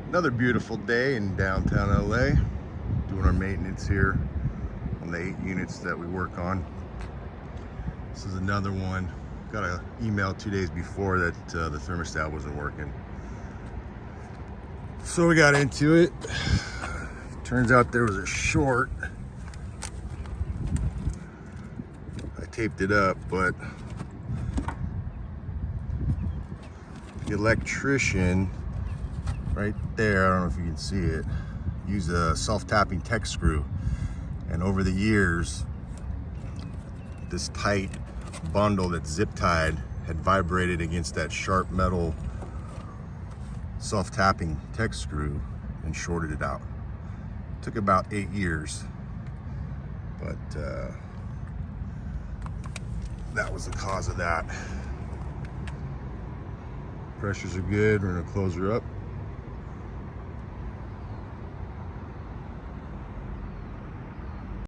Another beautiful day in downtown LA, doing our maintenance here on the 8 units that we work on. This is another one. Got an email 2 days before that the thermostat wasn't working. So we got into it. Turns out there was a short. I taped it up, but the electrician right there, I don't know if you can see it, used a self-tapping tech screw, and over the years this tight bundle that's zip tied had vibrated against that sharp metal self-tapping tech screw and shorted it out. Took about 8 years, but that was the cause of that. Pressures are good. We're gonna close her up.